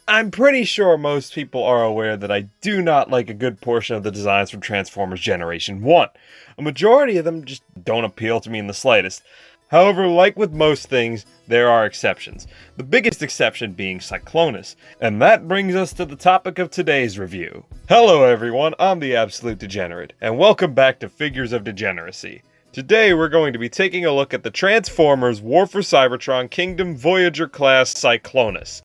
I'm pretty sure most people are aware that I do not like a good portion of the designs from Transformers Generation 1. A majority of them just don't appeal to me in the slightest. However, like with most things, there are exceptions. The biggest exception being Cyclonus. And that brings us to the topic of today's review. Hello everyone, I'm the Absolute Degenerate, and welcome back to Figures of Degeneracy. Today we're going to be taking a look at the Transformers War for Cybertron Kingdom Voyager class Cyclonus.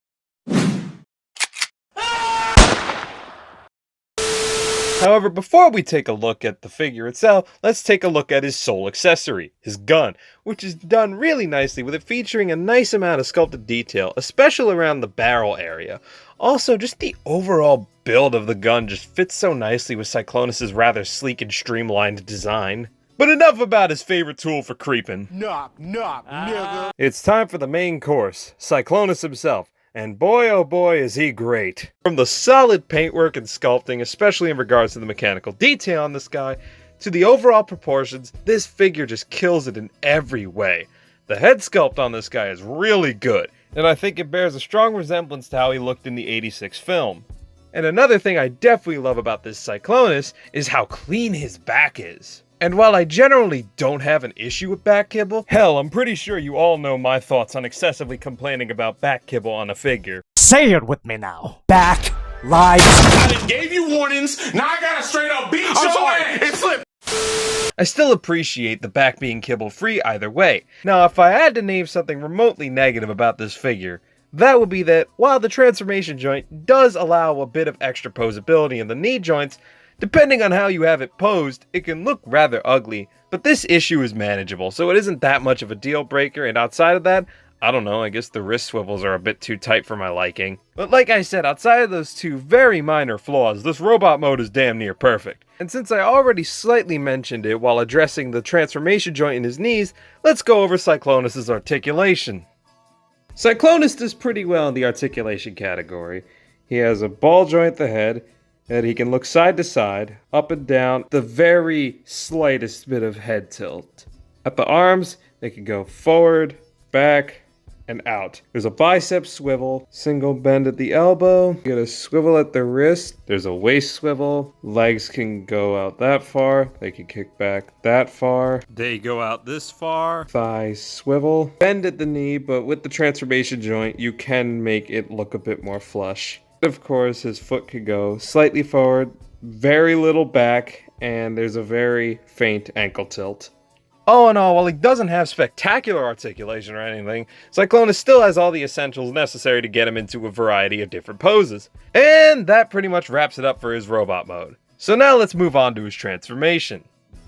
However, before we take a look at the figure itself, let's take a look at his sole accessory, his gun, which is done really nicely with it featuring a nice amount of sculpted detail, especially around the barrel area. Also, just the overall build of the gun just fits so nicely with Cyclonus' rather sleek and streamlined design. But enough about his favorite tool for creeping. Knock, knock, nigga. It's time for the main course, Cyclonus himself. And boy oh boy is he great. From the solid paintwork and sculpting, especially in regards to the mechanical detail on this guy, to the overall proportions, this figure just kills it in every way. The head sculpt on this guy is really good, and I think it bears a strong resemblance to how he looked in the '86 film. And another thing I definitely love about this Cyclonus is how clean his back is. And while I generally don't have an issue with back kibble, hell, I'm pretty sure you all know my thoughts on excessively complaining about back kibble on a figure. Say it with me now. Back, lives. I done gave you warnings, now I gotta straight up beat your ass. It slipped. I still appreciate the back being kibble free either way. Now, if I had to name something remotely negative about this figure, that would be that while the transformation joint does allow a bit of extra posability in the knee joints, depending on how you have it posed, it can look rather ugly, but this issue is manageable, so it isn't that much of a deal breaker, and outside of that, I don't know, I guess the wrist swivels are a bit too tight for my liking. But like I said, outside of those two very minor flaws, this robot mode is damn near perfect. And since I already slightly mentioned it while addressing the transformation joint in his knees, let's go over Cyclonus' articulation. Cyclonus does pretty well in the articulation category. He has a ball joint at the head, and he can look side to side, up and down, the very slightest bit of head tilt. At the arms, they can go forward, back, and out. There's a bicep swivel, single bend at the elbow, get a swivel at the wrist, there's a waist swivel, legs can go out that far, they can kick back that far, they go out this far, thigh swivel, bend at the knee, but with the transformation joint, you can make it look a bit more flush. Of course, his foot could go slightly forward, very little back, and there's a very faint ankle tilt. All in all, while he doesn't have spectacular articulation or anything, Cyclonus still has all the essentials necessary to get him into a variety of different poses. And that pretty much wraps it up for his robot mode. So now let's move on to his transformation.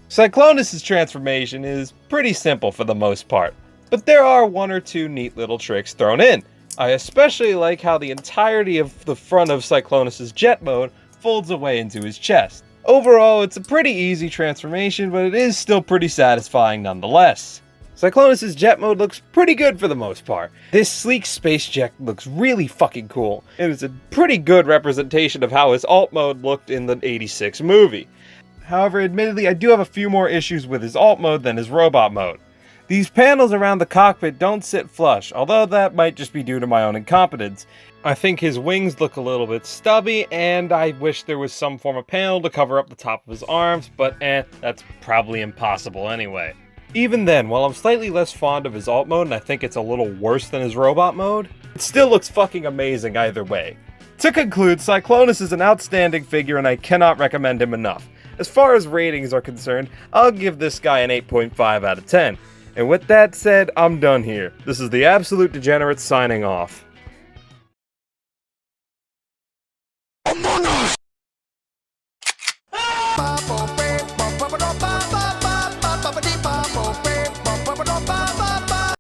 Cyclonus' transformation is pretty simple for the most part, but there are one or two neat little tricks thrown in. I especially like how the entirety of the front of Cyclonus' jet mode folds away into his chest. Overall, it's a pretty easy transformation, but it is still pretty satisfying nonetheless. Cyclonus' jet mode looks pretty good for the most part. This sleek space jet looks really fucking cool, and it's a pretty good representation of how his alt mode looked in the '86 movie. However, admittedly, I do have a few more issues with his alt mode than his robot mode. These panels around the cockpit don't sit flush, although that might just be due to my own incompetence. I think his wings look a little bit stubby, and I wish there was some form of panel to cover up the top of his arms, but that's probably impossible anyway. Even then, while I'm slightly less fond of his alt mode, and I think it's a little worse than his robot mode, it still looks fucking amazing either way. To conclude, Cyclonus is an outstanding figure, and I cannot recommend him enough. As far as ratings are concerned, I'll give this guy an 8.5 out of 10. And with that said, I'm done here. This is the Absolute Degenerate signing off. Among Us!